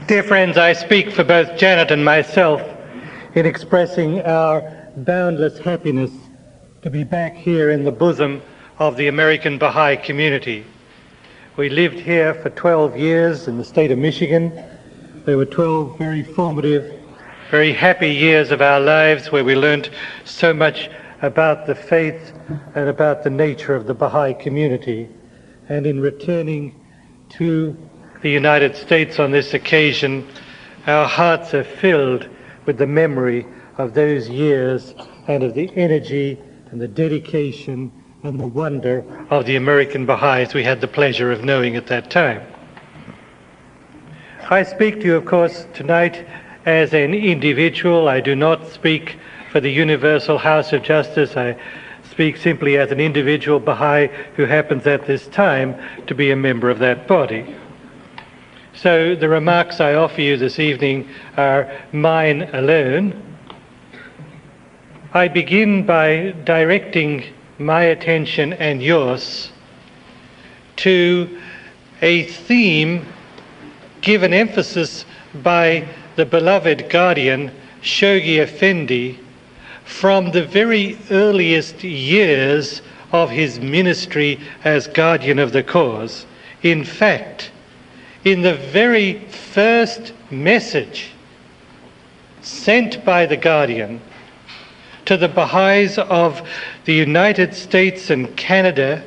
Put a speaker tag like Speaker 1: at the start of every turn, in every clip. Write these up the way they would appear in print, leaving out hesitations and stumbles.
Speaker 1: Dear friends, I speak for both Janet and myself in expressing our boundless happiness to be back here in the bosom of the American Bahá'í community. We lived here for 12 years in the state of Michigan. There were 12 very formative, very happy years of our lives where we learned so much about the faith and about the nature of the Bahá'í community. And in returning to the United States on this occasion, our hearts are filled with the memory of those years and of the energy and the dedication and the wonder of the American Baha'is we had the pleasure of knowing at that time. I speak to you, of course, tonight as an individual. I do not speak for the Universal House of Justice. I speak simply as an individual Baha'i who happens at this time to be a member of that body. So the remarks I offer you this evening are mine alone. I begin by directing my attention and yours to a theme given emphasis by the beloved guardian, Shoghi Effendi, from the very earliest years of his ministry as guardian of the cause. In fact, in the very first message sent by the guardian to the Baha'is of the United States and Canada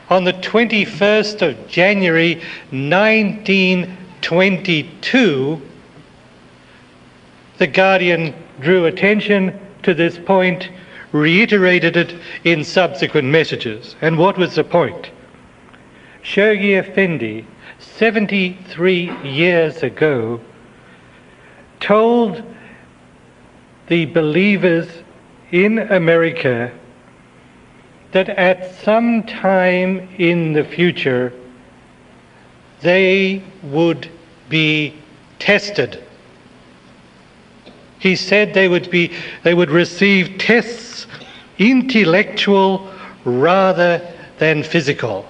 Speaker 1: on the 21st of January 1922, the guardian drew attention to this point, reiterated it in subsequent messages. And what was the point? Shoghi Effendi, 73 years ago, told the believers in America that at some time in the future they would be tested. He said they would receive tests, intellectual rather than physical.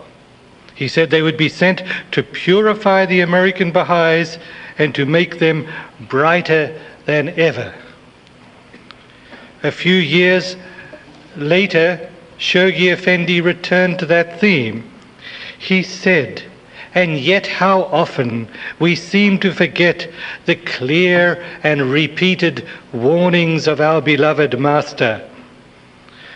Speaker 1: He said they would be sent to purify the American Baha'is and to make them brighter than ever. A few years later, Shoghi Effendi returned to that theme. He said, "And yet how often we seem to forget the clear and repeated warnings of our beloved Master,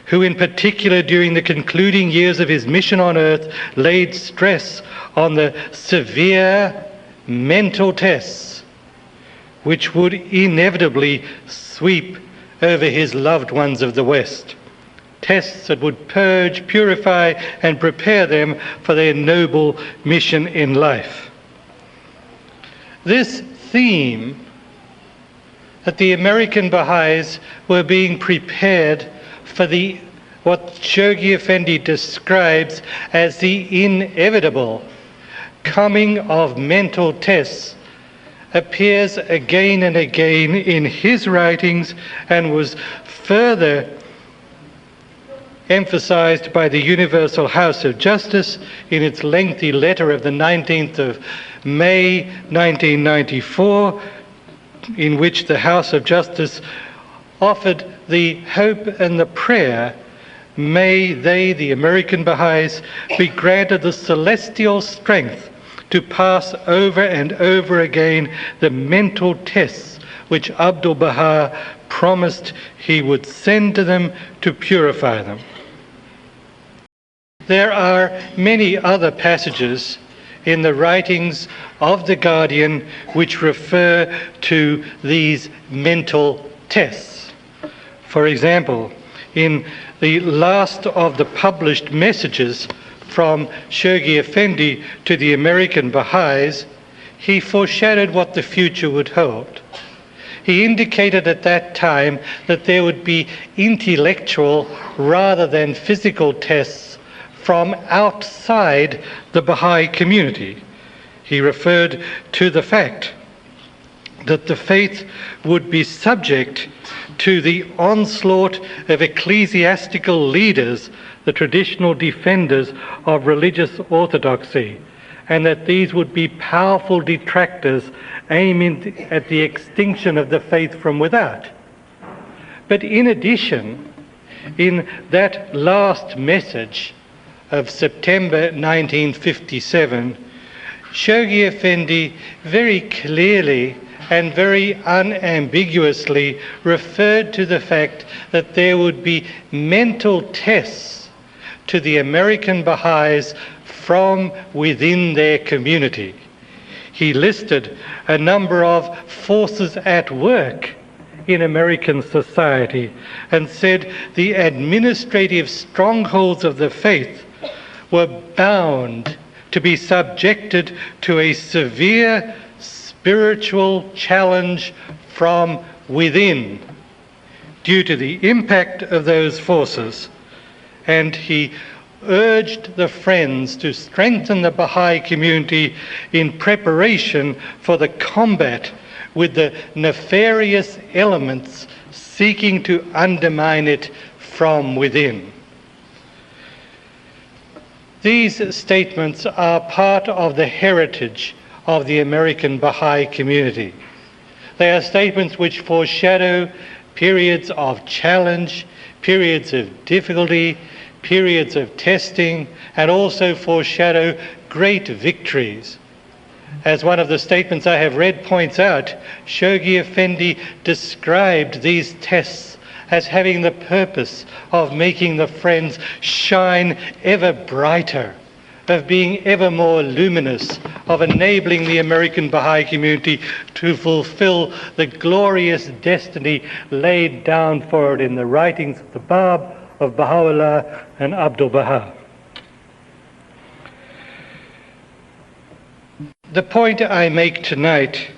Speaker 1: who in particular during the concluding years of his mission on earth laid stress on the severe mental tests which would inevitably sweep over his loved ones of the West, tests that would purge, purify, and prepare them for their noble mission in life." This theme that the American Baha'is were being prepared for what Shoghi Effendi describes as the inevitable coming of mental tests appears again and again in his writings and was further emphasized by the Universal House of Justice in its lengthy letter of the 19th of May 1994, in which the House of Justice offered the hope and the prayer, "May they, the American Baha'is, be granted the celestial strength to pass over and over again the mental tests which Abdu'l-Baha promised he would send to them to purify them." There are many other passages in the writings of the Guardian which refer to these mental tests. For example, in the last of the published messages from Shoghi Effendi to the American Baha'is, he foreshadowed what the future would hold. He indicated at that time that there would be intellectual rather than physical tests from outside the Baha'i community. He referred to the fact that the faith would be subject to the onslaught of ecclesiastical leaders, the traditional defenders of religious orthodoxy, and that these would be powerful detractors aiming at the extinction of the faith from without. But in addition, in that last message of September 1957, Shoghi Effendi very clearly and very unambiguously referred to the fact that there would be mental tests to the American Baha'is from within their community. He listed a number of forces at work in American society and said the administrative strongholds of the faith were bound to be subjected to a severe spiritual challenge from within due to the impact of those forces. And he urged the Friends to strengthen the Baha'i community in preparation for the combat with the nefarious elements seeking to undermine it from within. These statements are part of the heritage of the American Baha'i community. They are statements which foreshadow periods of challenge, periods of difficulty, periods of testing, and also foreshadow great victories. As one of the statements I have read points out, Shoghi Effendi described these tests as having the purpose of making the Friends shine ever brighter, of being ever more luminous, of enabling the American Baha'i community to fulfill the glorious destiny laid down for it in the writings of the Bab, of Baha'u'llah and Abdul Baha. The point I make tonight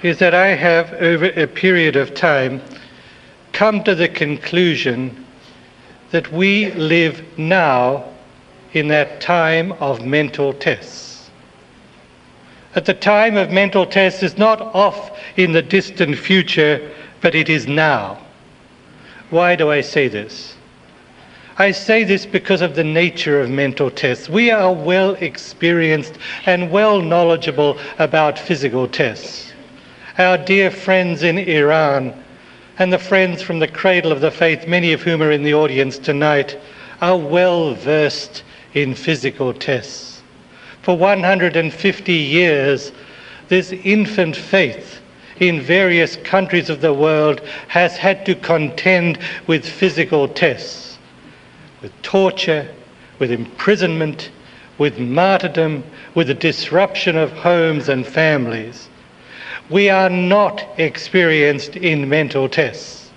Speaker 1: is that I have, over a period of time, come to the conclusion that we live now in that time of mental tests. That the time of mental tests is not off in the distant future, but it is now. Why do I say this? I say this because of the nature of mental tests. We are well experienced and well knowledgeable about physical tests. Our dear friends in Iran and the friends from the cradle of the faith, many of whom are in the audience tonight, are well versed in physical tests. For 150 years, this infant faith in various countries of the world has had to contend with physical tests, with torture, with imprisonment, with martyrdom, with the disruption of homes and families. We are not experienced in mental tests.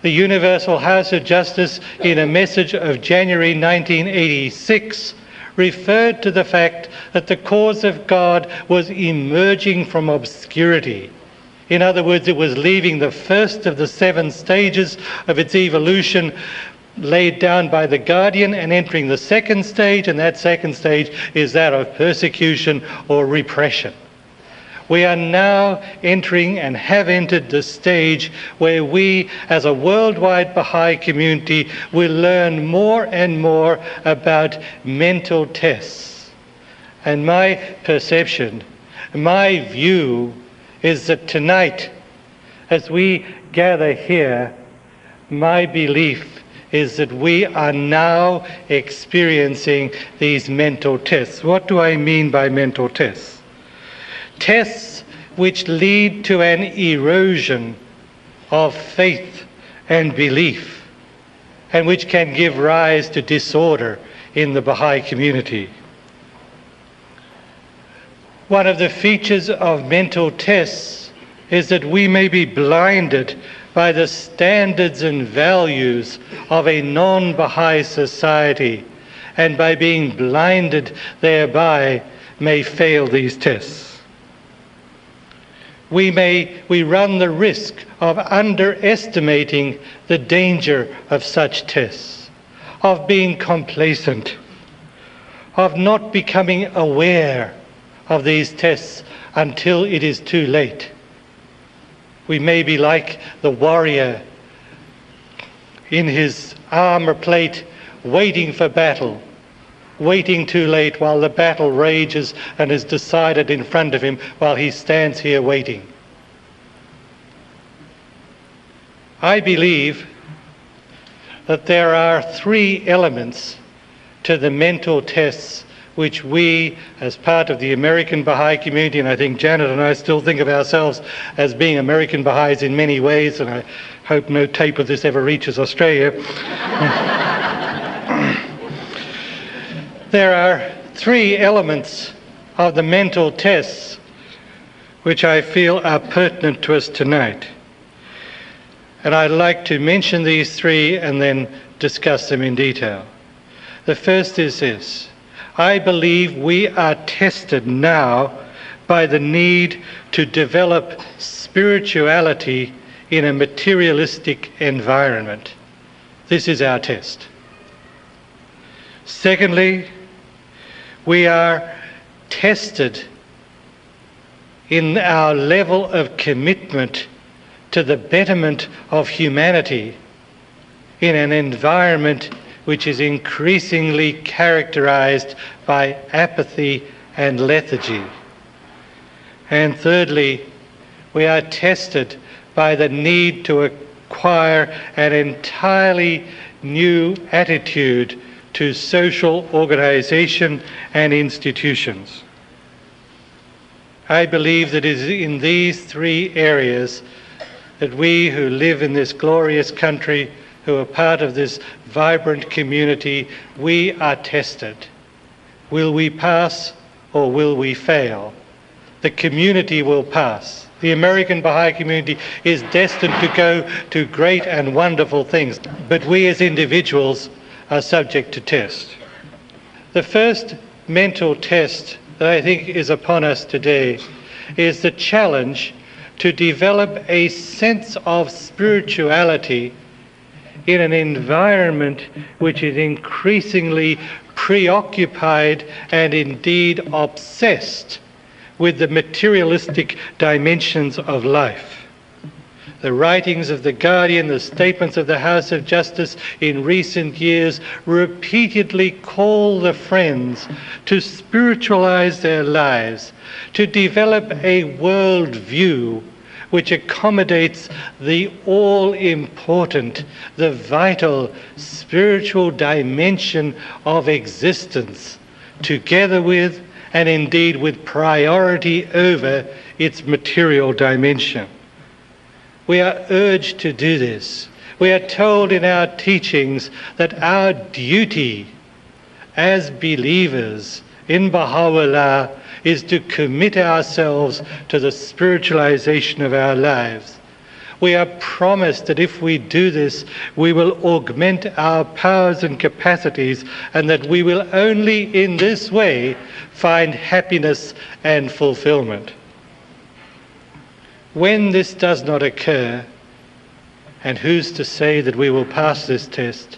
Speaker 1: The Universal House of Justice, in a message of January 1986, referred to the fact that the cause of God was emerging from obscurity. In other words, it was leaving the first of the 7 stages of its evolution laid down by the guardian and entering the second stage, and that second stage is that of persecution or repression. We are now entering and have entered the stage where we, as a worldwide Baha'i community, will learn more and more about mental tests. And my perception, my view, is that tonight, as we gather here, my belief is that we are now experiencing these mental tests. What do I mean by mental tests? Tests which lead to an erosion of faith and belief, and which can give rise to disorder in the Baha'i community. One of the features of mental tests is that we may be blinded by the standards and values of a non-Baha'i society, and by being blinded thereby may fail these tests. We run the risk of underestimating the danger of such tests, of being complacent, of not becoming aware of these tests until it is too late. We may be like the warrior in his armor plate waiting for battle, waiting too late while the battle rages and is decided in front of him while he stands here waiting. I believe that there are three elements to the mental tests which we, as part of the American Bahá'í community, and I think Janet and I still think of ourselves as being American Bahá'ís in many ways, and I hope no tape of this ever reaches Australia. There are three elements of the mental tests which I feel are pertinent to us tonight. And I'd like to mention these three and then discuss them in detail. The first is this. I believe we are tested now by the need to develop spirituality in a materialistic environment. This is our test. Secondly, we are tested in our level of commitment to the betterment of humanity in an environment which is increasingly characterized by apathy and lethargy. And thirdly, we are tested by the need to acquire an entirely new attitude to social organization and institutions. I believe that it is in these three areas that we who live in this glorious country, who are part of this vibrant community, we are tested. Will we pass or will we fail? The community will pass. The American Baha'i community is destined to go to great and wonderful things, but we as individuals are subject to test. The first mental test that I think is upon us today is the challenge to develop a sense of spirituality in an environment which is increasingly preoccupied and indeed obsessed with the materialistic dimensions of life. The writings of the Guardian, the statements of the House of Justice in recent years repeatedly call the Friends to spiritualize their lives, to develop a world view which accommodates the all-important, the vital spiritual dimension of existence, together with and indeed with priority over its material dimension. We are urged to do this. We are told in our teachings that our duty as believers in Baha'u'llah is to commit ourselves to the spiritualization of our lives. We are promised that if we do this, we will augment our powers and capacities, and that we will only in this way find happiness and fulfillment. When this does not occur, and who's to say that we will pass this test?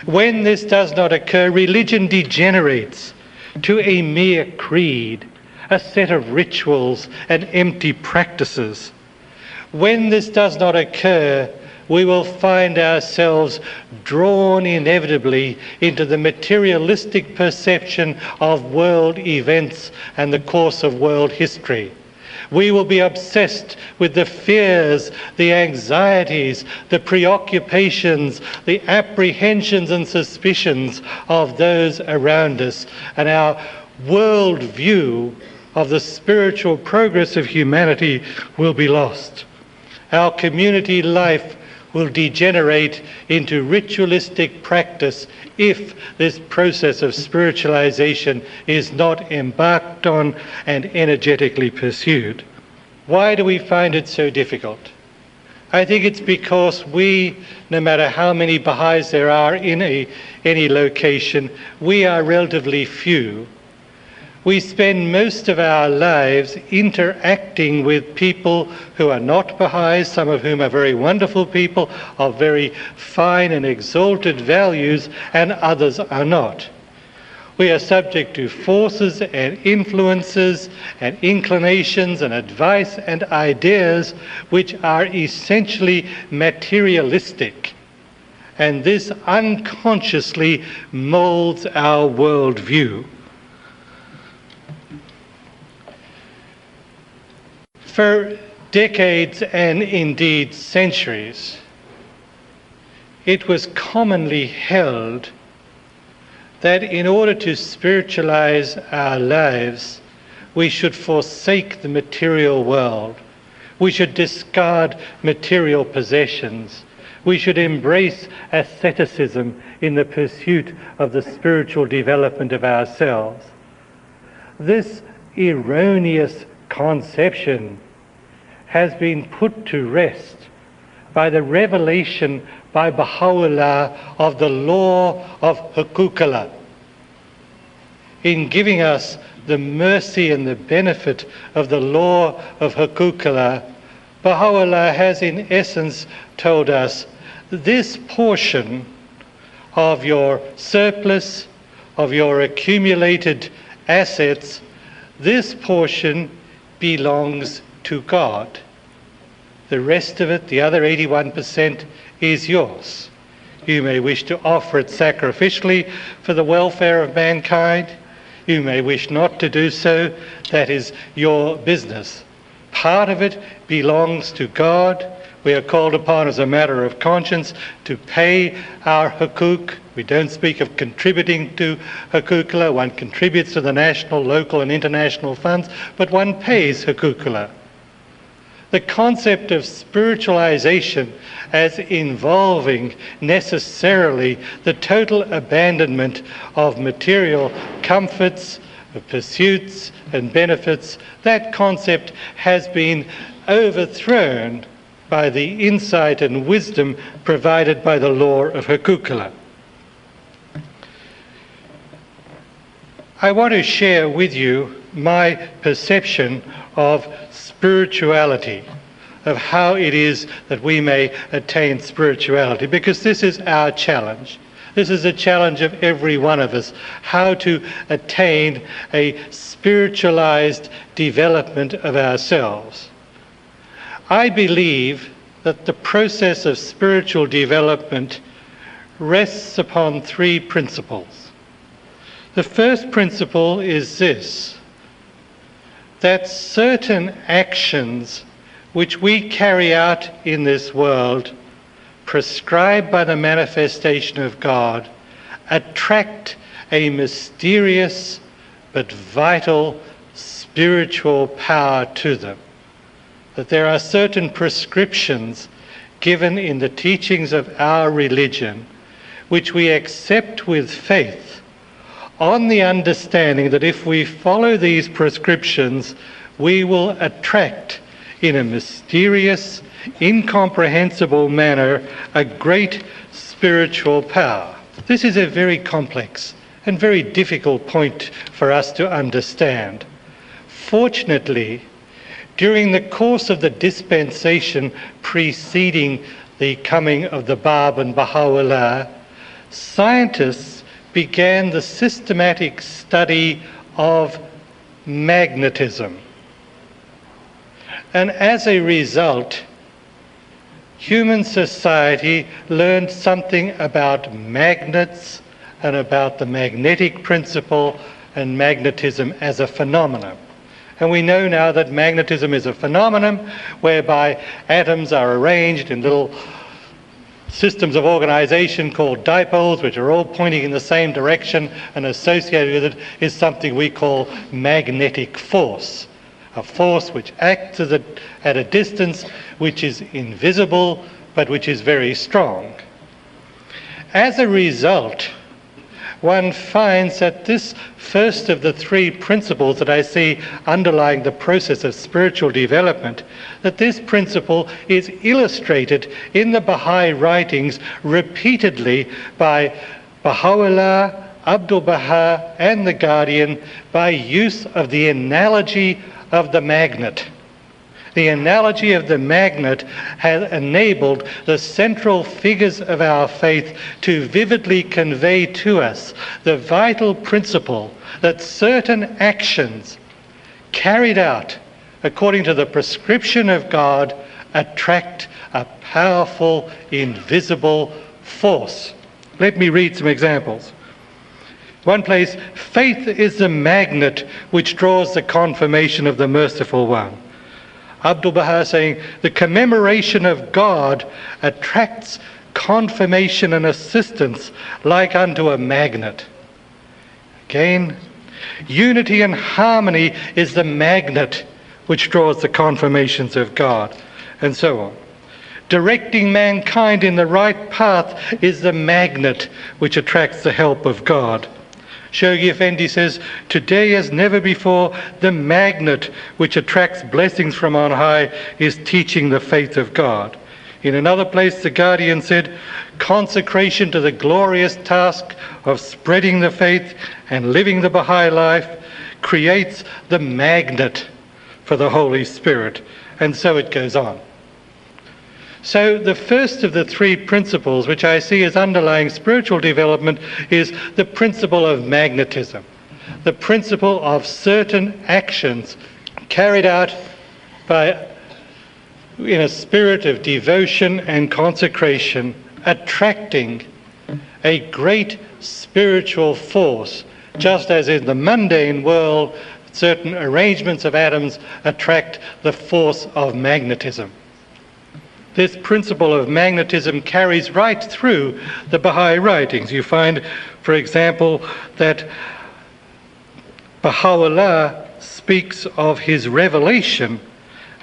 Speaker 1: When this does not occur, religion degenerates to a mere creed, a set of rituals and empty practices. When this does not occur, we will find ourselves drawn inevitably into the materialistic perception of world events and the course of world history. We will be obsessed with the fears, the anxieties, the preoccupations, the apprehensions and suspicions of those around us, and our world view of the spiritual progress of humanity will be lost. Our community life will degenerate into ritualistic practice if this process of spiritualization is not embarked on and energetically pursued. Why do we find it so difficult? I think it's because we, no matter how many Baha'is there are in any location, we are relatively few. We spend most of our lives interacting with people who are not Baha'is, some of whom are very wonderful people of very fine and exalted values, and others are not. We are subject to forces and influences and inclinations and advice and ideas which are essentially materialistic. and this unconsciously molds our worldview. For decades and indeed centuries, it was commonly held that in order to spiritualize our lives, we should forsake the material world. We should discard material possessions. We should embrace asceticism in the pursuit of the spiritual development of ourselves. This erroneous conception has been put to rest by the revelation by Baha'u'llah of the law of hukuk. In giving us the mercy and the benefit of the law of hukuk, Baha'u'llah has in essence told us this portion of your surplus, of your accumulated assets, this portion belongs to God. The rest of it, the other 81%, is yours. You may wish to offer it sacrificially for the welfare of mankind. You may wish not to do so. That is your business. Part of it belongs to God. We are called upon as a matter of conscience to pay our hukuk. We don't speak of contributing to hukuk. One contributes to the national, local and international funds, but one pays hukuk. The concept of spiritualization as involving necessarily the total abandonment of material comforts, of pursuits and benefits, that concept has been overthrown by the insight and wisdom provided by the law of hukuk. I want to share with you my perception of spirituality, of how it is that we may attain spirituality, because this is our challenge. This is a challenge of every one of us, how to attain a spiritualized development of ourselves. I believe that the process of spiritual development rests upon three principles. The first principle is this: that certain actions which we carry out in this world, prescribed by the manifestation of God, attract a mysterious but vital spiritual power to them. That there are certain prescriptions given in the teachings of our religion which we accept with faith, on the understanding that if we follow these prescriptions, we will attract in a mysterious, incomprehensible manner a great spiritual power. This is a very complex and very difficult point for us to understand. Fortunately, during the course of the dispensation preceding the coming of the Bab and Baha'u'llah, scientists began the systematic study of magnetism. And as a result, human society learned something about magnets and about the magnetic principle and magnetism as a phenomenon. And we know now that magnetism is a phenomenon whereby atoms are arranged in little systems of organization called dipoles, which are all pointing in the same direction, and associated with it is something we call magnetic force. A force which acts at a distance which is invisible but which is very strong. As a result, one finds that this first of the three principles that I see underlying the process of spiritual development, that this principle is illustrated in the Baha'i writings repeatedly by Baha'u'llah, Abdul Baha, and the Guardian by use of the analogy of the magnet. The analogy of the magnet has enabled the central figures of our faith to vividly convey to us the vital principle that certain actions carried out according to the prescription of God attract a powerful, invisible force. Let me read some examples. One place, faith is the magnet which draws the confirmation of the merciful one. Abdu'l-Baha saying, the commemoration of God attracts confirmation and assistance like unto a magnet. Again, unity and harmony is the magnet which draws the confirmations of God, and so on. Directing mankind in the right path is the magnet which attracts the help of God. Shoghi Effendi says, today as never before, the magnet which attracts blessings from on high is teaching the faith of God. In another place, the Guardian said, consecration to the glorious task of spreading the faith and living the Baha'i life creates the magnet for the Holy Spirit. And so it goes on. So the first of the three principles which I see as underlying spiritual development is the principle of magnetism, the principle of certain actions carried out in a spirit of devotion and consecration, attracting a great spiritual force, just as in the mundane world certain arrangements of atoms attract the force of magnetism. This principle of magnetism carries right through the Baha'i writings. You find, for example, that Baha'u'llah speaks of his revelation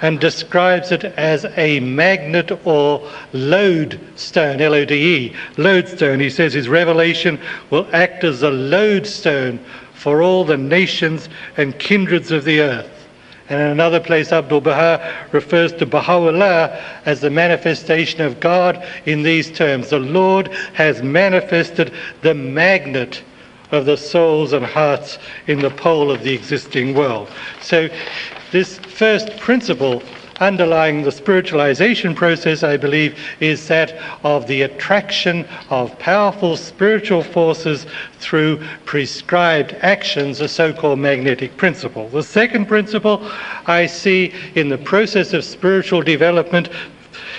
Speaker 1: and describes it as a magnet or lodestone, L-O-D-E, lodestone. He says his revelation will act as a lodestone for all the nations and kindreds of the earth. And in another place, Abdu'l-Baha refers to Baha'u'llah as the manifestation of God in these terms. The Lord has manifested the magnet of the souls and hearts in the pole of the existing world. So this first principle underlying the spiritualization process, I believe, is that of the attraction of powerful spiritual forces through prescribed actions, a so-called magnetic principle. The second principle I see in the process of spiritual development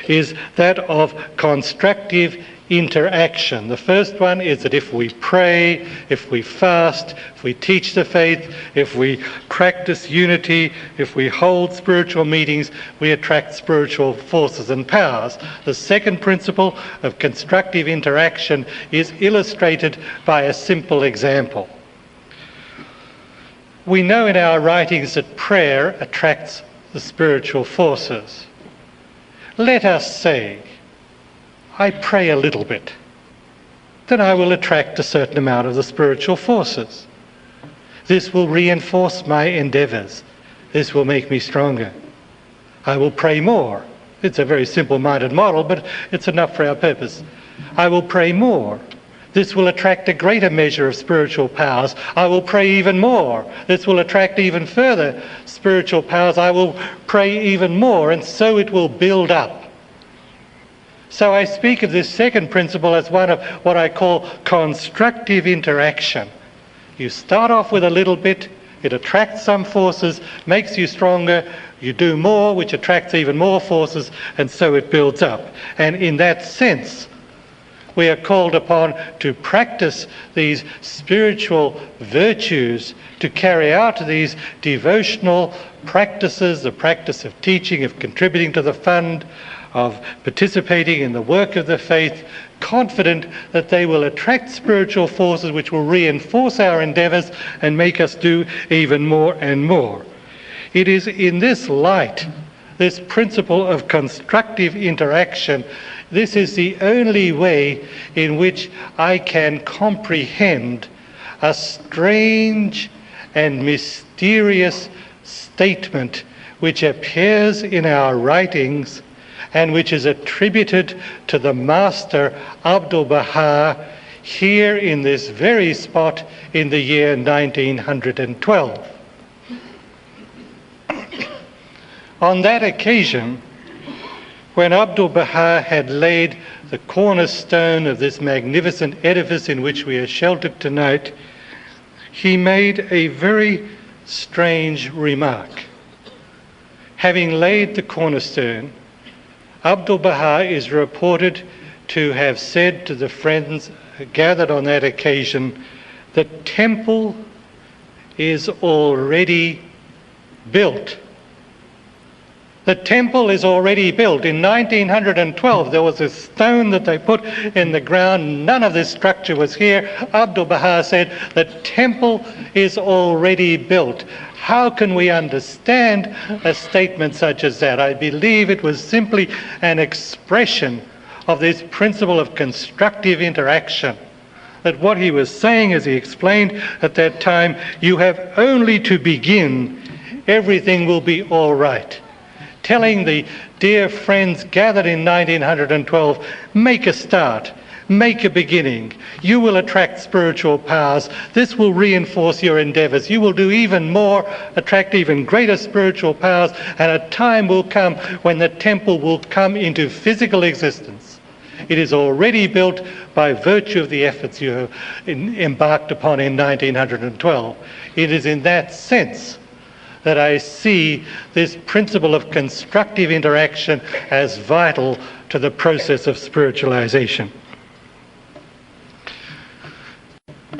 Speaker 1: is that of constructive interaction. The first one is that if we pray, if we fast, if we teach the faith, if we practice unity, if we hold spiritual meetings, we attract spiritual forces and powers. The second principle of constructive interaction is illustrated by a simple example. We know in our writings that prayer attracts the spiritual forces. Let us say, I pray a little bit, then I will attract a certain amount of the spiritual forces. This will reinforce my endeavors. This will make me stronger. I will pray more. It's a very simple-minded model, but it's enough for our purpose. I will pray more. This will attract a greater measure of spiritual powers. I will pray even more. This will attract even further spiritual powers. I will pray even more, and so it will build up. So I speak of this second principle as one of what I call constructive interaction. You start off with a little bit, it attracts some forces, makes you stronger, you do more, which attracts even more forces, and so it builds up. And in that sense, we are called upon to practice these spiritual virtues, to carry out these devotional practices, the practice of teaching, of contributing to the fund, of participating in the work of the faith, confident that they will attract spiritual forces which will reinforce our endeavors and make us do even more and more. It is in this light, this principle of constructive interaction, this is the only way in which I can comprehend a strange and mysterious statement which appears in our writings and which is attributed to the master Abdu'l-Baha here in this very spot in the year 1912. On that occasion, when Abdu'l-Baha had laid the cornerstone of this magnificent edifice in which we are sheltered tonight, he made a very strange remark. Having laid the cornerstone, Abdu'l-Baha is reported to have said to the friends gathered on that occasion, the temple is already built. The temple is already built. In 1912, there was a stone that they put in the ground. None of this structure was here. Abdu'l-Baha said, the temple is already built. How can we understand a statement such as that? I believe it was simply an expression of this principle of constructive interaction. That what he was saying, as he explained at that time, you have only to begin, everything will be all right. Telling the dear friends gathered in 1912, make a start, make a beginning. You will attract spiritual powers. This will reinforce your endeavors. You will do even more, attract even greater spiritual powers, and a time will come when the temple will come into physical existence. It is already built by virtue of the efforts you have embarked upon in 1912. It is in that sense that I see this principle of constructive interaction as vital to the process of spiritualization.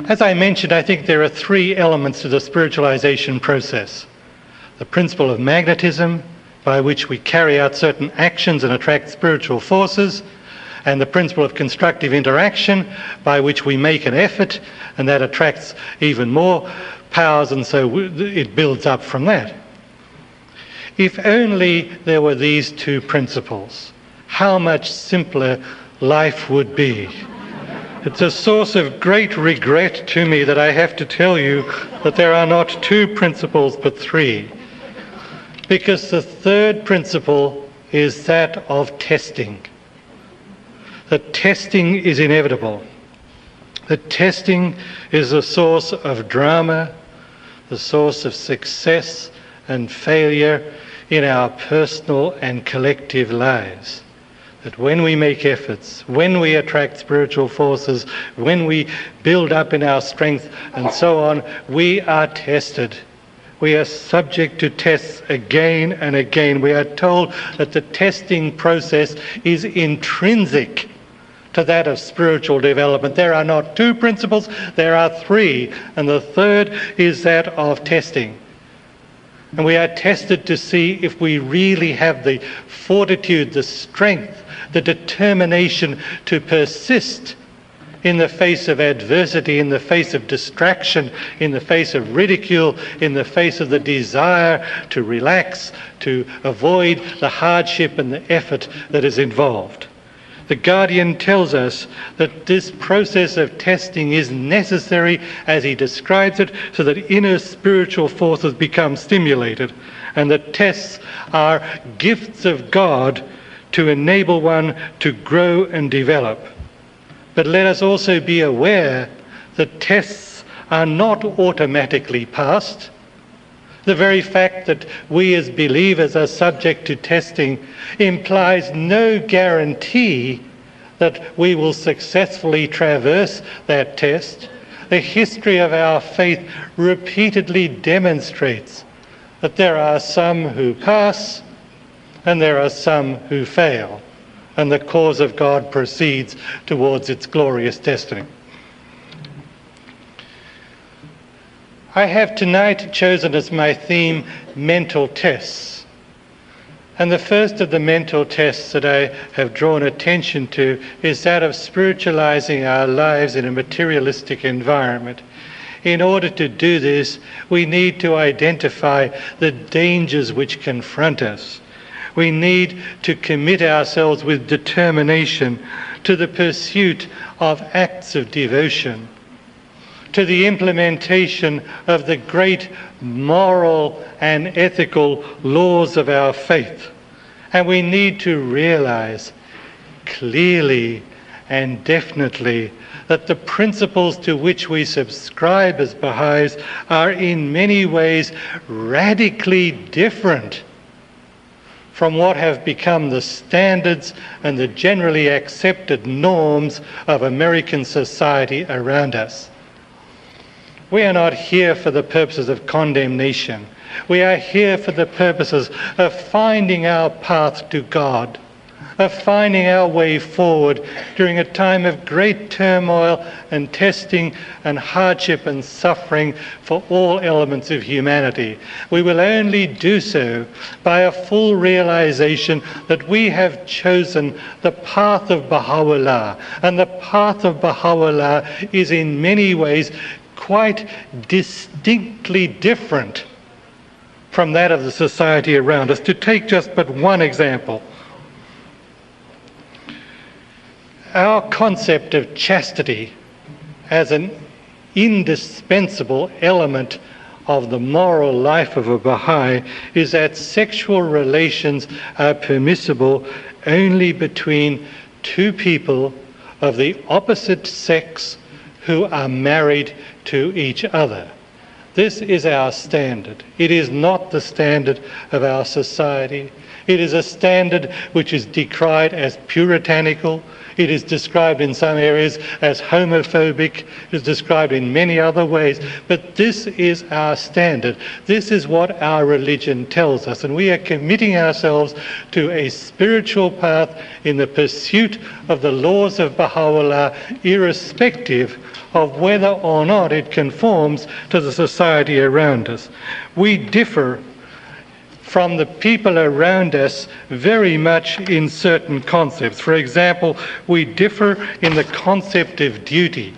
Speaker 1: As I mentioned, I think there are three elements to the spiritualization process. The principle of magnetism, by which we carry out certain actions and attract spiritual forces, and the principle of constructive interaction, by which we make an effort and that attracts even more powers, and so it builds up from that. If only there were these two principles, how much simpler life would be. It's a source of great regret to me that I have to tell you that there are not two principles but three, because the third principle is that of testing. The testing is inevitable. The testing is the source of drama, the source of success and failure in our personal and collective lives. That when we make efforts, when we attract spiritual forces, when we build up in our strength and so on, we are tested. We are subject to tests again and again. We are told that the testing process is intrinsic to that of spiritual development. There are not two principles, there are three, and the third is that of testing. And we are tested to see if we really have the fortitude, the strength, the determination to persist in the face of adversity, in the face of distraction, in the face of ridicule, in the face of the desire to relax, to avoid the hardship and the effort that is involved. The Guardian tells us that this process of testing is necessary, as he describes it, so that inner spiritual forces become stimulated, and that tests are gifts of God to enable one to grow and develop. But let us also be aware that tests are not automatically passed. The very fact that we as believers are subject to testing implies no guarantee that we will successfully traverse that test. The history of our faith repeatedly demonstrates that there are some who pass and there are some who fail, and the cause of God proceeds towards its glorious destiny. I have tonight chosen as my theme mental tests. And the first of the mental tests that I have drawn attention to is that of spiritualizing our lives in a materialistic environment. In order to do this, we need to identify the dangers which confront us. We need to commit ourselves with determination to the pursuit of acts of devotion, to the implementation of the great moral and ethical laws of our faith. And we need to realize clearly and definitely that the principles to which we subscribe as Baha'is are in many ways radically different from what have become the standards and the generally accepted norms of American society around us. We are not here for the purposes of condemnation. We are here for the purposes of finding our path to God, of finding our way forward during a time of great turmoil and testing and hardship and suffering for all elements of humanity. We will only do so by a full realization that we have chosen the path of Baha'u'llah, and the path of Baha'u'llah is in many ways quite distinctly different from that of the society around us. To take just but one example, our concept of chastity as an indispensable element of the moral life of a Baha'i is that sexual relations are permissible only between two people of the opposite sex who are married to each other. This is our standard. It is not the standard of our society. It is a standard which is decried as puritanical. It is described in some areas as homophobic. It is described in many other ways. But this is our standard. This is what our religion tells us. And we are committing ourselves to a spiritual path in the pursuit of the laws of Baha'u'llah, irrespective of whether or not it conforms to the society around us. We differ from the people around us very much in certain concepts. For example, we differ in the concept of duty.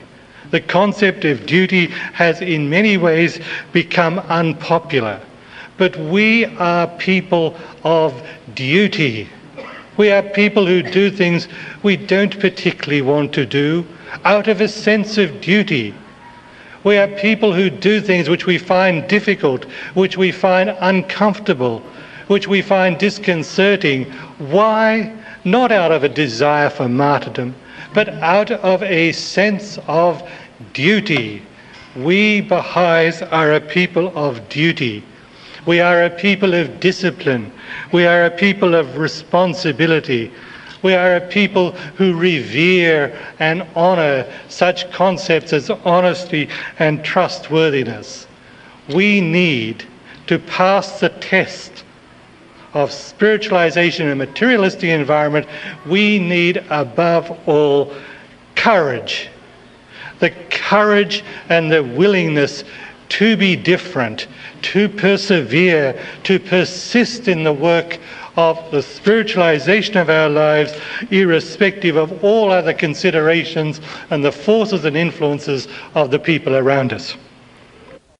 Speaker 1: The concept of duty has in many ways become unpopular, but we are people of duty. We are people who do things we don't particularly want to do out of a sense of duty. We are people who do things which we find difficult, which we find uncomfortable, which we find disconcerting. Why? Not out of a desire for martyrdom, but out of a sense of duty. We Baha'is are a people of duty. We are a people of discipline. We are a people of responsibility. We are a people who revere and honour such concepts as honesty and trustworthiness. We need to pass the test of spiritualization in a materialistic environment. We need above all courage. The courage and the willingness to be different, to persevere, to persist in the work of the spiritualization of our lives, irrespective of all other considerations and the forces and influences of the people around us.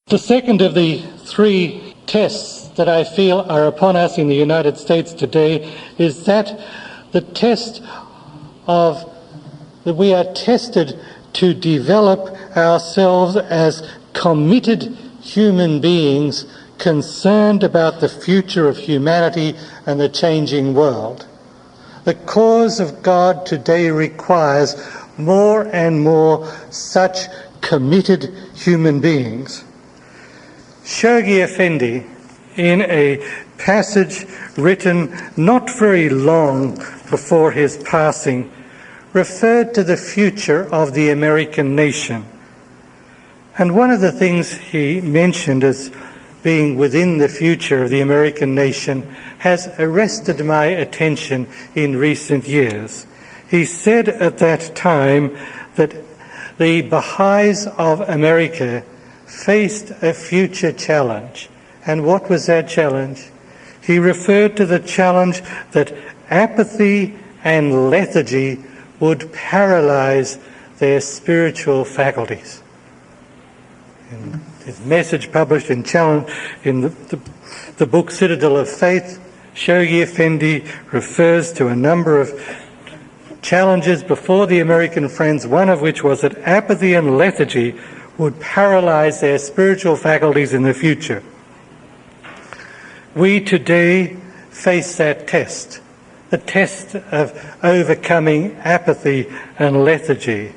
Speaker 1: The second of the three tests that I feel are upon us in the United States today is that we are tested to develop ourselves as committed human beings concerned about the future of humanity and the changing world. The cause of God today requires more and more such committed human beings. Shoghi Effendi, in a passage written not very long before his passing, referred to the future of the American nation. And one of the things he mentioned as being within the future of the American nation has arrested my attention in recent years. He said at that time that the Baha'is of America faced a future challenge. And what was that challenge? He referred to the challenge that apathy and lethargy would paralyze their spiritual faculties. In his message published in the book Citadel of Faith, Shoghi Effendi refers to a number of challenges before the American friends, one of which was that apathy and lethargy would paralyze their spiritual faculties in the future. We today face that test, the test of overcoming apathy and lethargy,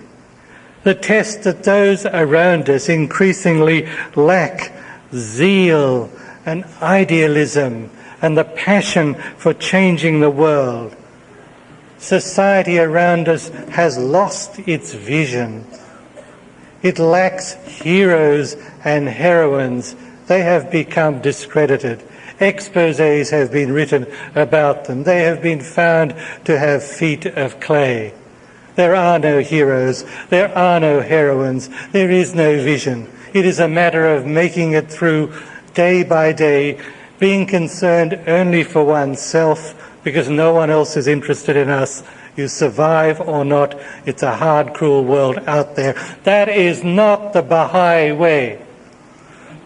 Speaker 1: the test that those around us increasingly lack zeal and idealism and the passion for changing the world. Society around us has lost its vision. It lacks heroes and heroines. They have become discredited. Exposés have been written about them. They have been found to have feet of clay. There are no heroes. There are no heroines. There is no vision. It is a matter of making it through day by day, being concerned only for oneself because no one else is interested in us. You survive or not, it's a hard, cruel world out there. That is not the Bahá'í way.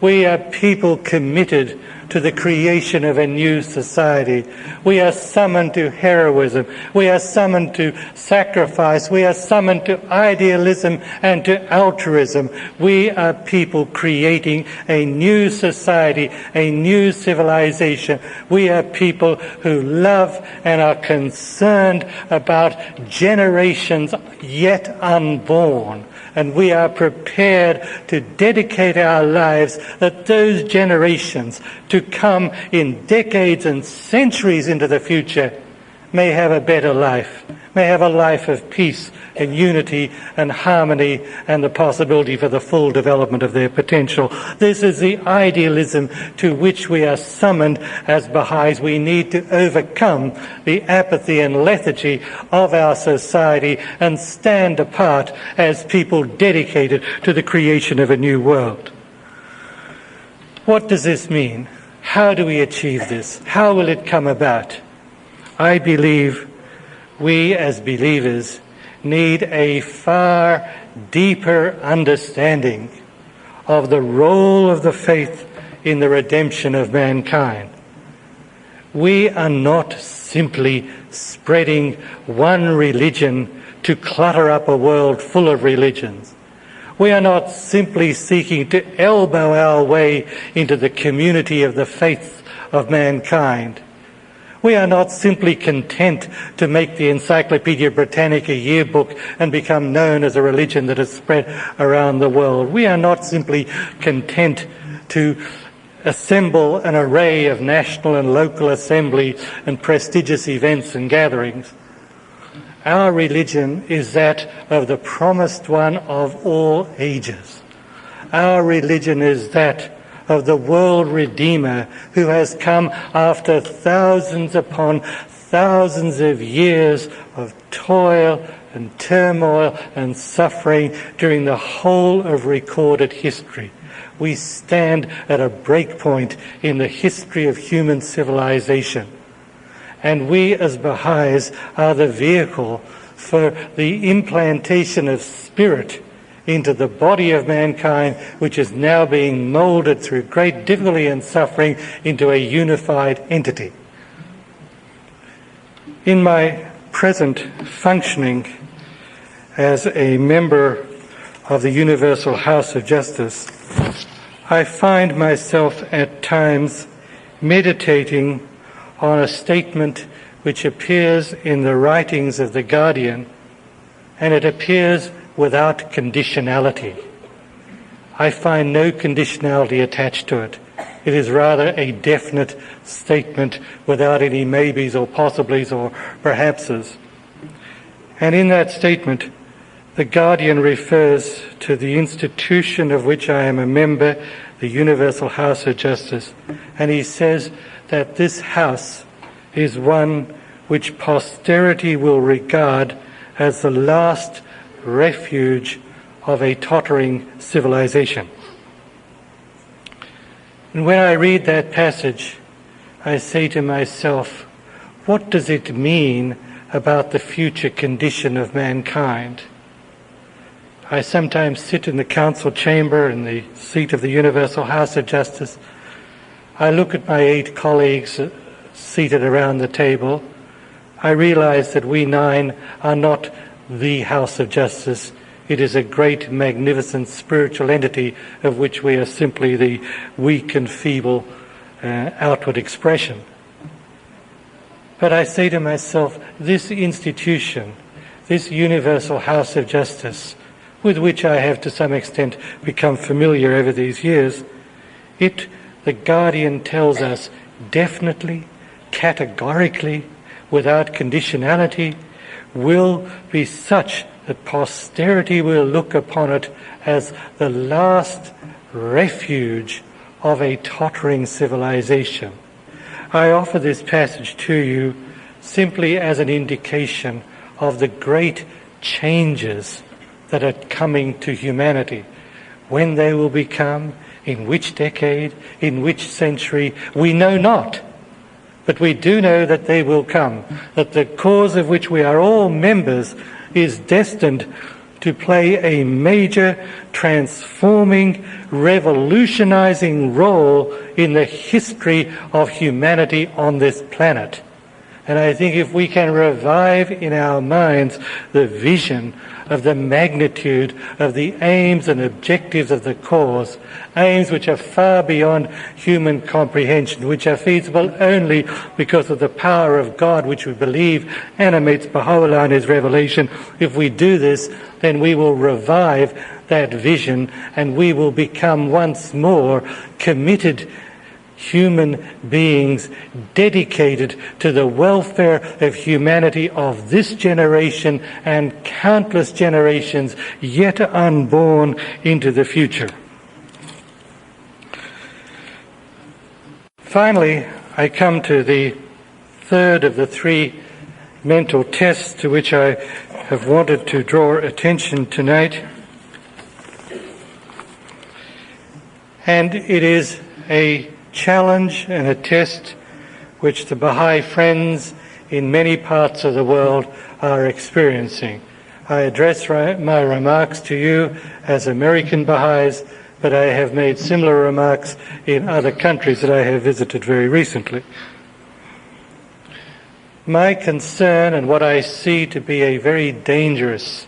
Speaker 1: We are people committed to the creation of a new society. We are summoned to heroism. We are summoned to sacrifice. We are summoned to idealism and to altruism. We are people creating a new society, a new civilization. We are people who love and are concerned about generations yet unborn. And we are prepared to dedicate our lives that those generations to come in decades and centuries into the future may have a better life, may have a life of peace and unity and harmony and the possibility for the full development of their potential. This is the idealism to which we are summoned as Baha'is. We need to overcome the apathy and lethargy of our society and stand apart as people dedicated to the creation of a new world. What does this mean? How do we achieve this? How will it come about? I believe we as believers need a far deeper understanding of the role of the faith in the redemption of mankind. We are not simply spreading one religion to clutter up a world full of religions. We are not simply seeking to elbow our way into the community of the faith of mankind. We are not simply content to make the Encyclopedia Britannica yearbook and become known as a religion that is spread around the world. We are not simply content to assemble an array of national and local assembly and prestigious events and gatherings. Our religion is that of the promised one of all ages. Our religion is that of the world Redeemer who has come after thousands upon thousands of years of toil and turmoil and suffering during the whole of recorded history. We stand at a breakpoint in the history of human civilization. And we as Baha'is are the vehicle for the implantation of spirit into the body of mankind, which is now being moulded through great difficulty and suffering into a unified entity. In my present functioning as a member of the Universal House of Justice, I find myself at times meditating on a statement which appears in the writings of the Guardian, and it appears without conditionality. I find no conditionality attached to it. It is rather a definite statement without any maybes or possiblies or perhapses. And in that statement, the Guardian refers to the institution of which I am a member, the Universal House of Justice, and he says that this house is one which posterity will regard as the last refuge of a tottering civilization. And when I read that passage, I say to myself, what does it mean about the future condition of mankind? I sometimes sit in the council chamber in the seat of the Universal House of Justice. I look at my 8 colleagues seated around the table. I realize that we 9 are not the House of Justice. It is a great, magnificent spiritual entity of which we are simply the weak and feeble outward expression. But I say to myself, this institution, this Universal House of Justice, with which I have to some extent become familiar over these years, it, the Guardian tells us definitely, categorically, without conditionality, will be such that posterity will look upon it as the last refuge of a tottering civilization. I offer this passage to you simply as an indication of the great changes that are coming to humanity. When they will become, in which decade, in which century, we know not. But we do know that they will come, that the cause of which we are all members is destined to play a major, transforming, revolutionizing role in the history of humanity on this planet. And I think if we can revive in our minds the vision of the magnitude of the aims and objectives of the cause, aims which are far beyond human comprehension, which are feasible only because of the power of God, which we believe animates Baha'u'llah in his revelation. If we do this, then we will revive that vision and we will become once more committed human beings dedicated to the welfare of humanity of this generation and countless generations yet unborn into the future. Finally, I come to the third of the three mental tests to which I have wanted to draw attention tonight. And it is a challenge and a test which the Baha'i friends in many parts of the world are experiencing. I address my remarks to you as American Baha'is, but I have made similar remarks in other countries that I have visited very recently. My concern and what I see to be a very dangerous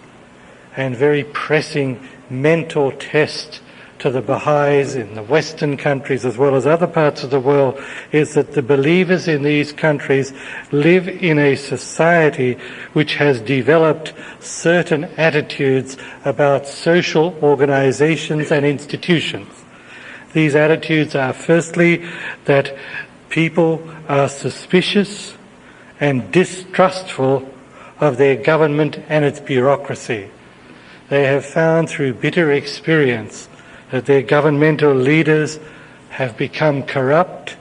Speaker 1: and very pressing mental test to the Baha'is in the Western countries as well as other parts of the world is that the believers in these countries live in a society which has developed certain attitudes about social organizations and institutions. These attitudes are firstly that people are suspicious and distrustful of their government and its bureaucracy. They have found through bitter experience that their governmental leaders have become corrupt,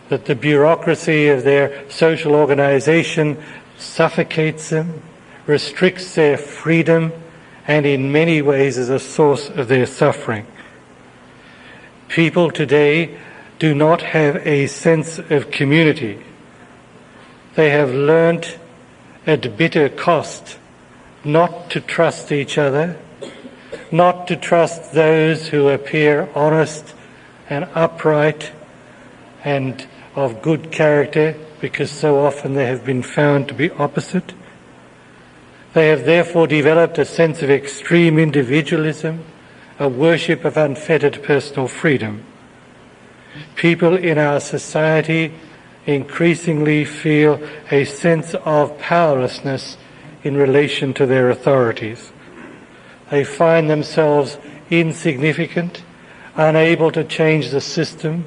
Speaker 1: that the bureaucracy of their social organization suffocates them, restricts their freedom, and in many ways is a source of their suffering. People today do not have a sense of community. They have learnt at bitter cost not to trust each other, not to trust those who appear honest and upright and of good character, because so often they have been found to be opposite. They have therefore developed a sense of extreme individualism, a worship of unfettered personal freedom. People in our society increasingly feel a sense of powerlessness in relation to their authorities. They find themselves insignificant, unable to change the system,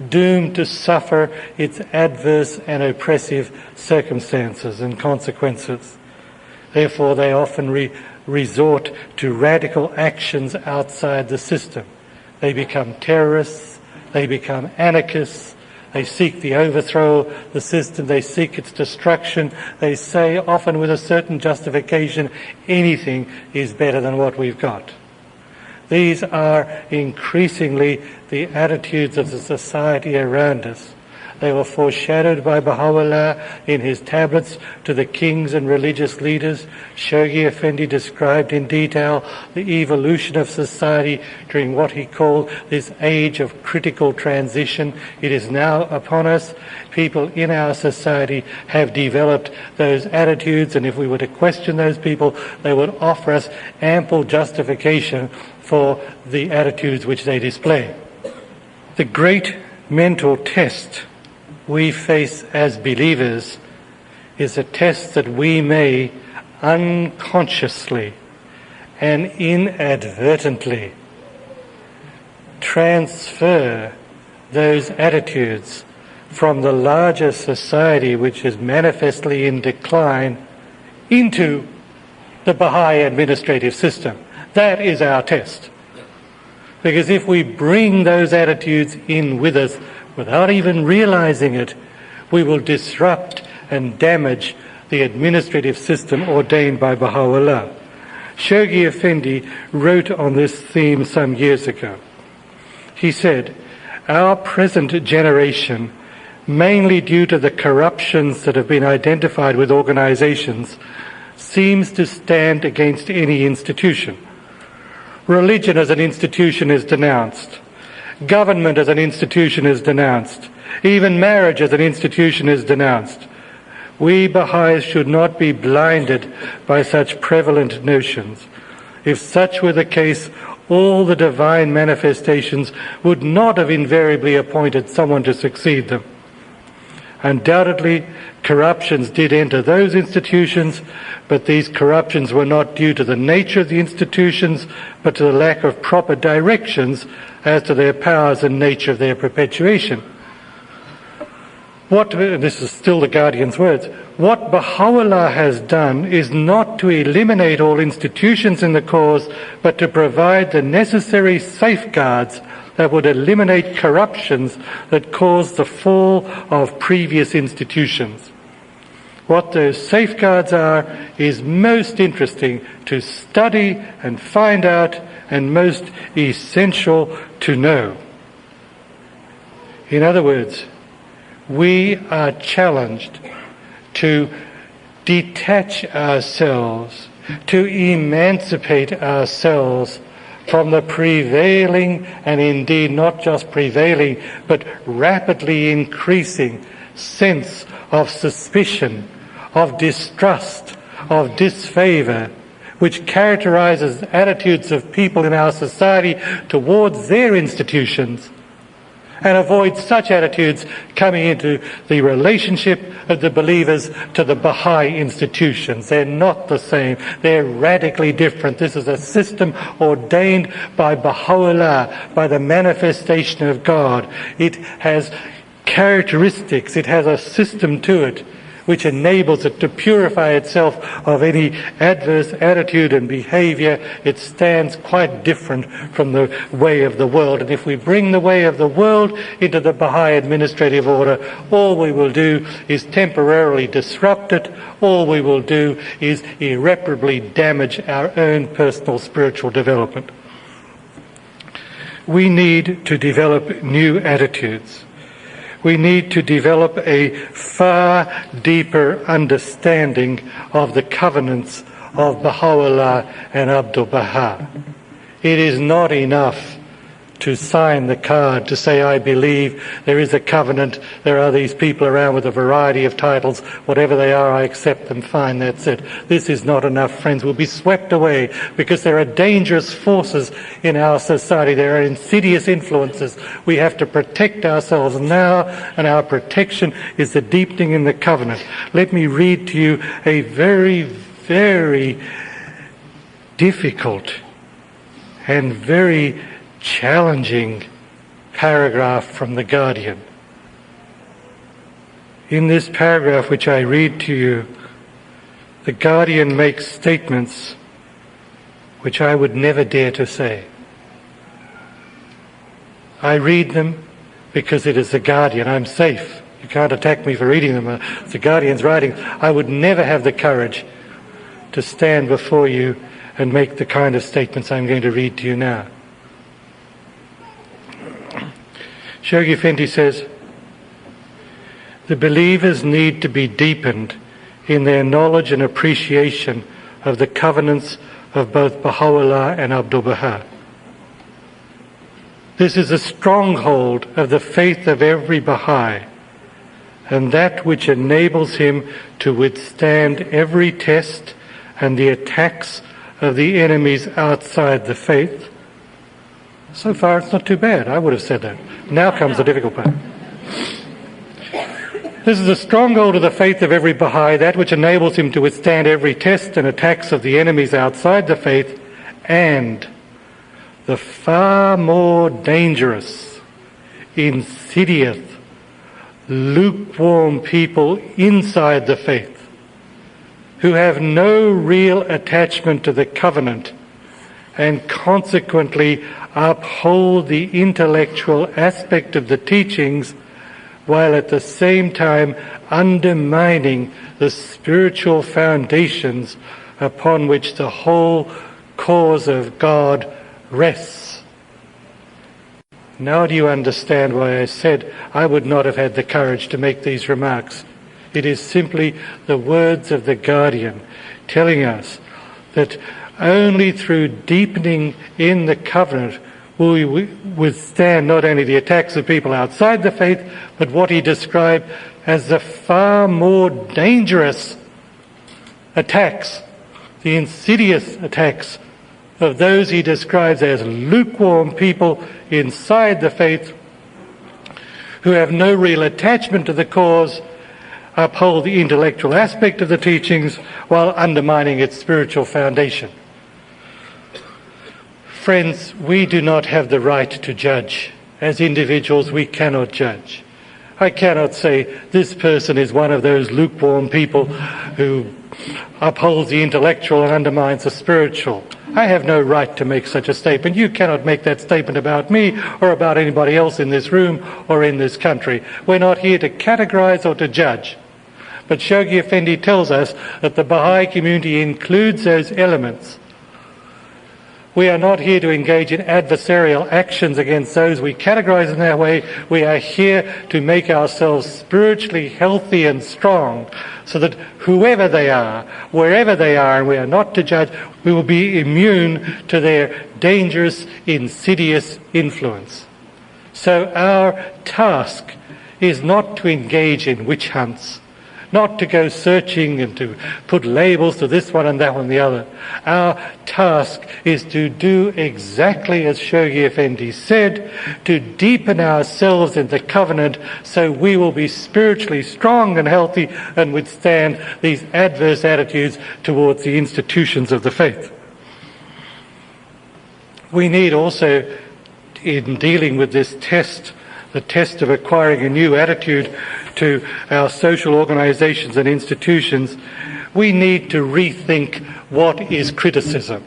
Speaker 1: doomed to suffer its adverse and oppressive circumstances and consequences. Therefore, they often resort to radical actions outside the system. They become terrorists, they become anarchists, they seek the overthrow of the system, they seek its destruction. They say, often with a certain justification, anything is better than what we've got. These are increasingly the attitudes of the society around us. They were foreshadowed by Baha'u'llah in his tablets to the kings and religious leaders. Shoghi Effendi described in detail the evolution of society during what he called this age of critical transition. It is now upon us. People in our society have developed those attitudes, and if we were to question those people, they would offer us ample justification for the attitudes which they display. The great mental test we face as believers is a test that we may unconsciously and inadvertently transfer those attitudes from the larger society, which is manifestly in decline, into the Baha'i administrative system. That is our test. Because if we bring those attitudes in with us, without even realizing it, we will disrupt and damage the administrative system ordained by Baha'u'llah. Shoghi Effendi wrote on this theme some years ago. He said, "Our present generation, mainly due to the corruptions that have been identified with organizations, seems to stand against any institution. Religion as an institution is denounced. Government as an institution is denounced. Even marriage as an institution is denounced. We Baha'is should not be blinded by such prevalent notions. If such were the case, all the divine manifestations would not have invariably appointed someone to succeed them. Undoubtedly, corruptions did enter those institutions, but these corruptions were not due to the nature of the institutions, but to the lack of proper directions as to their powers and nature of their perpetuation." This is still the Guardian's words, "What Baha'u'llah has done is not to eliminate all institutions in the cause, but to provide the necessary safeguards that would eliminate corruptions that caused the fall of previous institutions. What those safeguards are is most interesting to study and find out, and most essential to know." In other words, we are challenged to detach ourselves, to emancipate ourselves from the prevailing, and indeed not just prevailing, but rapidly increasing sense of suspicion, of distrust, of disfavour, which characterises attitudes of people in our society towards their institutions, and avoid such attitudes coming into the relationship of the believers to the Bahá'í institutions. They're not the same. They're radically different. This is a system ordained by Baha'u'llah, by the manifestation of God. It has characteristics, it has a system to it, which enables it to purify itself of any adverse attitude and behavior. It stands quite different from the way of the world. And if we bring the way of the world into the Bahá'í administrative order, all we will do is temporarily disrupt it. All we will do is irreparably damage our own personal spiritual development. We need to develop new attitudes. We need to develop a far deeper understanding of the covenants of Baha'u'llah and Abdul Baha. It is not enough to sign the card, to say, I believe there is a covenant, there are these people around with a variety of titles, whatever they are, I accept them, fine, that's it. This is not enough, friends. We'll be swept away because there are dangerous forces in our society. There are insidious influences. We have to protect ourselves now, and our protection is the deepening in the covenant. Let me read to you a very, very difficult and very challenging paragraph from the Guardian. In this paragraph which I read to you, the Guardian makes statements which I would never dare to say. I read them because it is the Guardian. I'm safe. You can't attack me for reading them. It's the Guardian's writing. I would never have the courage to stand before you and make the kind of statements I'm going to read to you now. Shoghi Effendi says, the believers need to be deepened in their knowledge and appreciation of the covenants of both Baha'u'llah and Abdul Baha. This is a stronghold of the faith of every Baha'i, and that which enables him to withstand every test and the attacks of the enemies outside the faith. So far it's not too bad. I would have said that. Now comes the difficult part. This is a stronghold of the faith of every Baha'i, that which enables him to withstand every test and attacks of the enemies outside the faith, and the far more dangerous, insidious, lukewarm people inside the faith, who have no real attachment to the covenant and consequently uphold the intellectual aspect of the teachings while at the same time undermining the spiritual foundations upon which the whole cause of God rests. Now do you understand why I said I would not have had the courage to make these remarks? It is simply the words of the Guardian telling us that only through deepening in the covenant will we withstand not only the attacks of people outside the faith, but what he described as the far more dangerous attacks, the insidious attacks of those he describes as lukewarm people inside the faith who have no real attachment to the cause, uphold the intellectual aspect of the teachings while undermining its spiritual foundation. Friends, we do not have the right to judge. As individuals, we cannot judge. I cannot say this person is one of those lukewarm people who upholds the intellectual and undermines the spiritual. I have no right to make such a statement. You cannot make that statement about me or about anybody else in this room or in this country. We're not here to categorize or to judge. But Shoghi Effendi tells us that the Baha'i community includes those elements. We are not here to engage in adversarial actions against those we categorize in that way. We are here to make ourselves spiritually healthy and strong so that whoever they are, wherever they are, and we are not to judge, we will be immune to their dangerous, insidious influence. So our task is not to engage in witch hunts, not to go searching and to put labels to this one and that one and the other. Our task is to do exactly as Shoghi Effendi said, to deepen ourselves in the covenant so we will be spiritually strong and healthy and withstand these adverse attitudes towards the institutions of the faith. We need also, in dealing with this test, the test of acquiring a new attitude to our social organisations and institutions, we need to rethink what is criticism.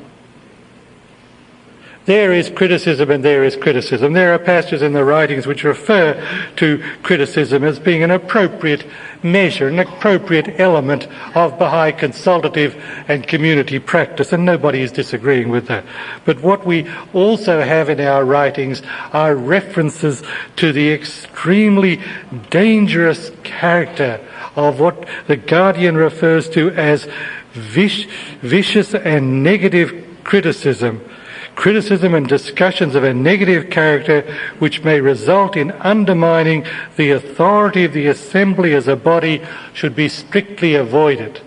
Speaker 1: There is criticism and there is criticism. There are passages in the writings which refer to criticism as being an appropriate measure, an appropriate element of Baha'i consultative and community practice, and nobody is disagreeing with that. But what we also have in our writings are references to the extremely dangerous character of what the Guardian refers to as vicious and negative criticism. Criticism and discussions of a negative character which may result in undermining the authority of the assembly as a body should be strictly avoided.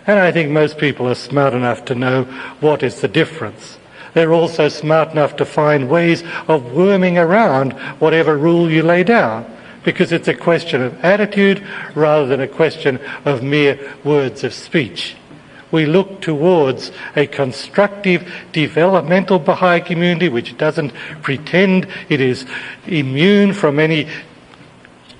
Speaker 1: And I think most people are smart enough to know what is the difference. They're also smart enough to find ways of worming around whatever rule you lay down, because it's a question of attitude rather than a question of mere words of speech. We look towards a constructive, developmental Baha'i community which doesn't pretend it is immune from any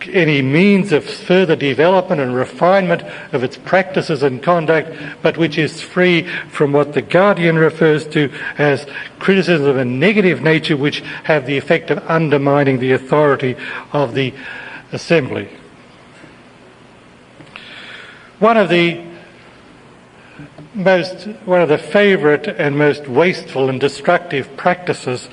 Speaker 1: means of further development and refinement of its practices and conduct, but which is free from what the Guardian refers to as criticism of a negative nature which have the effect of undermining the authority of the assembly. One of the favourite and most wasteful and destructive practices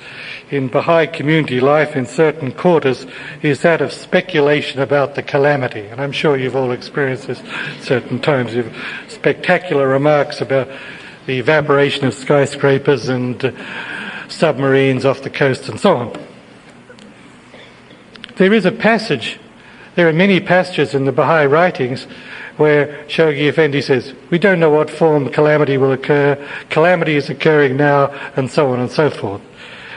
Speaker 1: in Baha'i community life in certain quarters is that of speculation about the calamity. And I'm sure you've all experienced this certain times. You've spectacular remarks about the evaporation of skyscrapers and submarines off the coast and so on. There are many passages in the Baha'i writings where Shoghi Effendi says, we don't know what form calamity will occur, calamity is occurring now, and so on and so forth.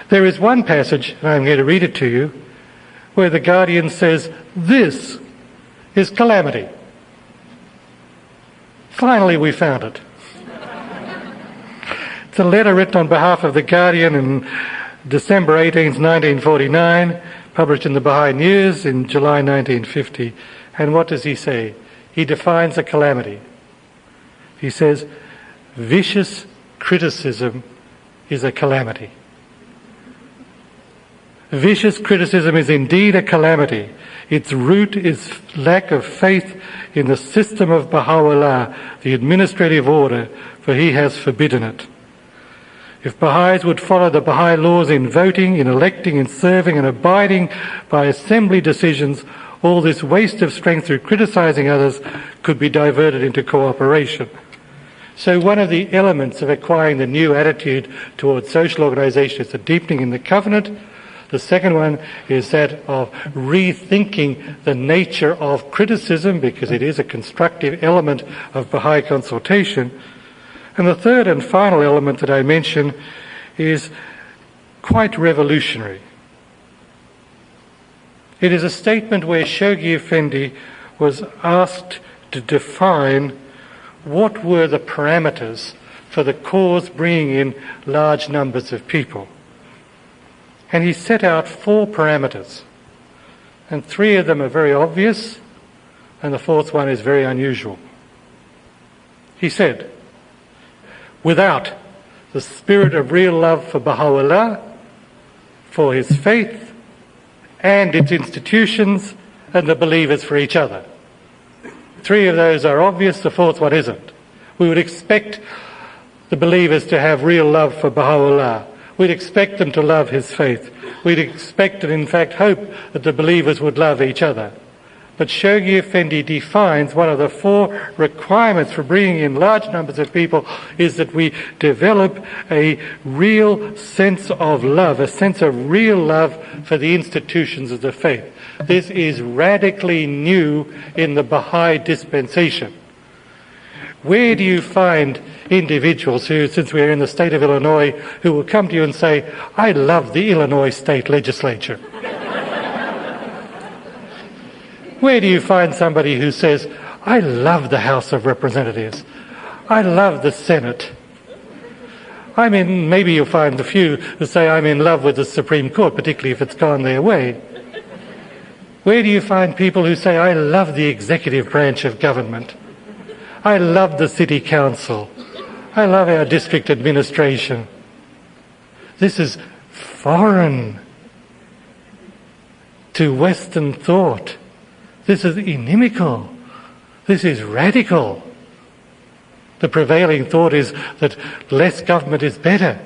Speaker 1: There is one passage, and I'm going to read it to you, where the Guardian says, this is calamity. Finally we found it. It's a letter written on behalf of the Guardian in December 18th, 1949, published in the Baha'i News in July 1950. And what does he say? He defines a calamity. He says, vicious criticism is a calamity. Vicious criticism is indeed a calamity. Its root is lack of faith in the system of Baha'u'llah, the administrative order, for he has forbidden it. If Baha'is would follow the Baha'i laws in voting, in electing, in serving and abiding by assembly decisions, all this waste of strength through criticising others could be diverted into cooperation. So one of the elements of acquiring the new attitude towards social organisation is the deepening in the covenant. The second one is that of rethinking the nature of criticism, because it is a constructive element of Baha'i consultation. And the third and final element that I mention is quite revolutionary. It is a statement where Shoghi Effendi was asked to define what were the parameters for the cause bringing in large numbers of people. And he set out 4 parameters. And 3 of them are very obvious, and the 4th one is very unusual. He said, without the spirit of real love for Baha'u'llah, for his faith, and its institutions, and the believers for each other. 3 of those are obvious, the 4th one isn't. We would expect the believers to have real love for Baha'u'llah. We'd expect them to love his faith. We'd expect and in fact hope that the believers would love each other. But Shoghi Effendi defines one of the 4 requirements for bringing in large numbers of people is that we develop a real sense of love, a sense of real love for the institutions of the faith. This is radically new in the Baha'i dispensation. Where do you find individuals who, since we're in the state of Illinois, who will come to you and say, I love the Illinois state legislature? Where do you find somebody who says, I love the House of Representatives, I love the Senate? Maybe you'll find a few who say, I'm in love with the Supreme Court, particularly if it's gone their way. Where do you find people who say, I love the executive branch of government, I love the city council, I love our district administration? This is foreign to Western thought. This is inimical. This is radical. The prevailing thought is that less government is better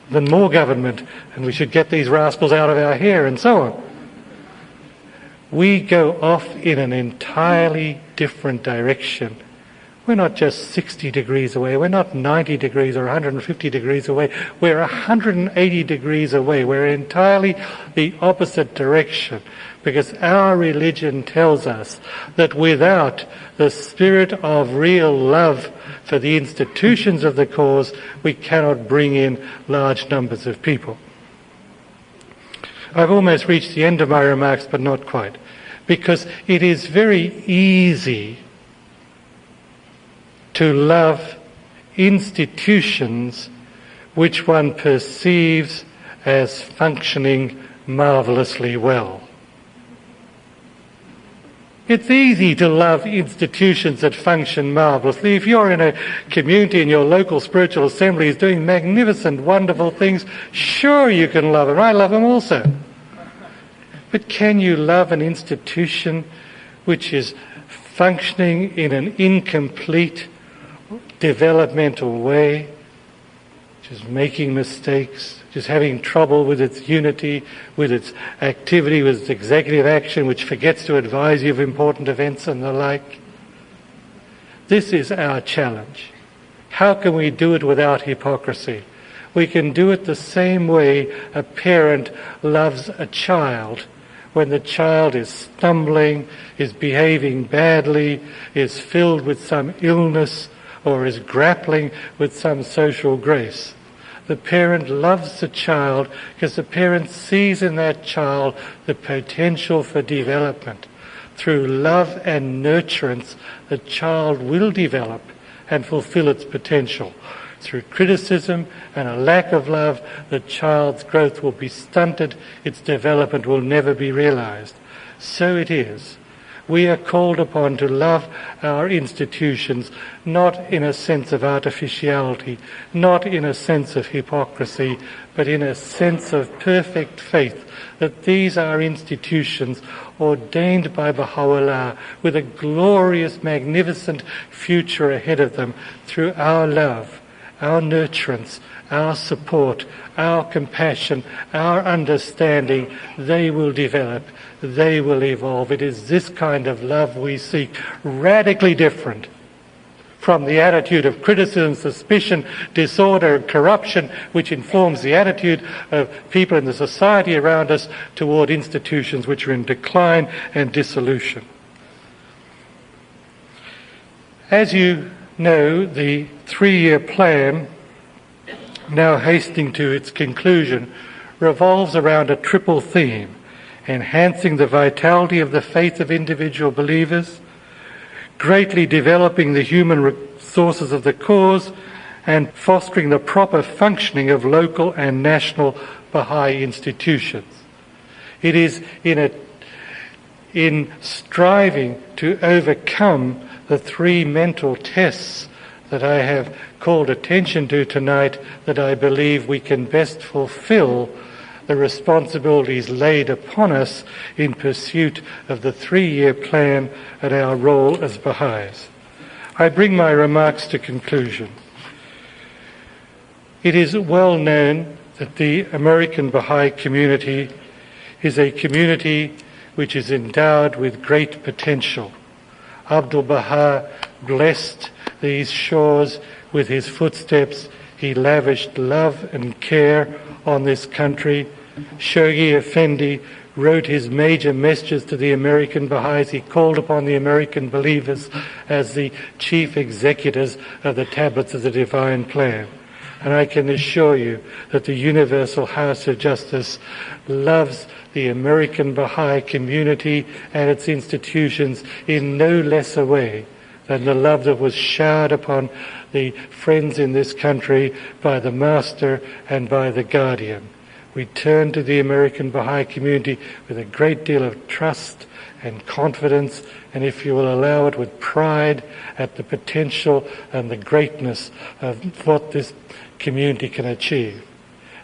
Speaker 1: than more government, and we should get these rascals out of our hair, and so on. We go off in an entirely different direction. We're not just 60 degrees away, we're not 90 degrees or 150 degrees away, we're 180 degrees away. We're entirely the opposite direction, because our religion tells us that without the spirit of real love for the institutions of the cause, we cannot bring in large numbers of people. I've almost reached the end of my remarks, but not quite, because it is very easy to love institutions which one perceives as functioning marvellously well. It's easy to love institutions that function marvellously. If you're in a community and your local spiritual assembly is doing magnificent, wonderful things, sure you can love them. I love them also. But can you love an institution which is functioning in an incomplete developmental way, which is making mistakes, which is having trouble with its unity, with its activity, with its executive action, which forgets to advise you of important events and the like? This is our challenge. How can we do it without hypocrisy? We can do it the same way a parent loves a child. When the child is stumbling, is behaving badly, is filled with some illness, or is grappling with some social grace. The parent loves the child because the parent sees in that child the potential for development. Through love and nurturance, the child will develop and fulfill its potential. Through criticism and a lack of love, the child's growth will be stunted, its development will never be realized. So it is We are called upon to love our institutions, not in a sense of artificiality, not in a sense of hypocrisy, but in a sense of perfect faith that these are institutions ordained by Baha'u'llah with a glorious, magnificent future ahead of them through our love, our nurturance, our support, our compassion, our understanding. They will develop, they will evolve. It is this kind of love we seek, radically different from the attitude of criticism, suspicion, disorder, and corruption, which informs the attitude of people in the society around us toward institutions which are in decline and dissolution. As you know, the 3-year plan, now hastening to its conclusion, revolves around a triple theme: enhancing the vitality of the faith of individual believers, greatly developing the human resources of the cause, and fostering the proper functioning of local and national Bahá'í institutions. It is in striving to overcome the 3 mental tests that I have called attention to tonight that I believe we can best fulfill the responsibilities laid upon us in pursuit of the 3-year plan and our role as Baha'is. I bring my remarks to conclusion. It is well known that the American Baha'i community is a community which is endowed with great potential. Abdu'l-Baha blessed these shores with his footsteps. He lavished love and care on this country. Shoghi Effendi wrote his major messages to the American Baha'is. He called upon the American believers as the chief executors of the tablets of the divine plan. And I can assure you that the Universal House of Justice loves the American Baha'i community and its institutions in no less a way than the love that was showered upon the friends in this country by the Master and by the Guardian. We turn to the American Baha'i community with a great deal of trust and confidence, and if you will allow it, with pride at the potential and the greatness of what this community can achieve.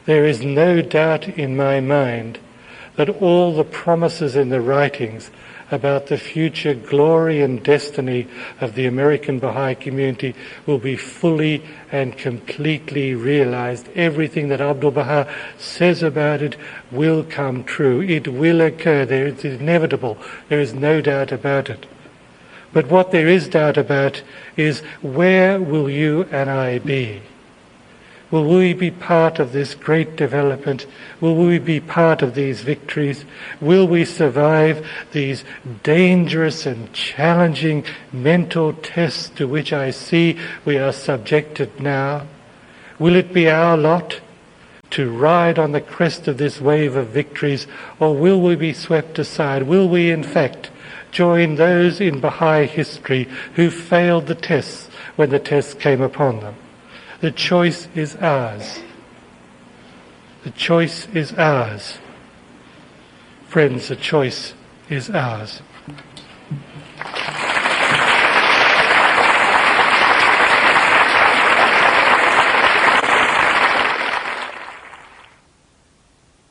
Speaker 1: There is no doubt in my mind that all the promises in the writings about the future glory and destiny of the American Baha'i community will be fully and completely realized. Everything that Abdu'l-Baha says about it will come true. It will occur. It's inevitable. There is no doubt about it. But what there is doubt about is, where will you and I be? Will we be part of this great development? Will we be part of these victories? Will we survive these dangerous and challenging mental tests to which I see we are subjected now? Will it be our lot to ride on the crest of this wave of victories, or will we be swept aside? Will we, in fact, join those in Baha'i history who failed the tests when the tests came upon them? The choice is ours. The choice is ours. Friends, the choice is ours.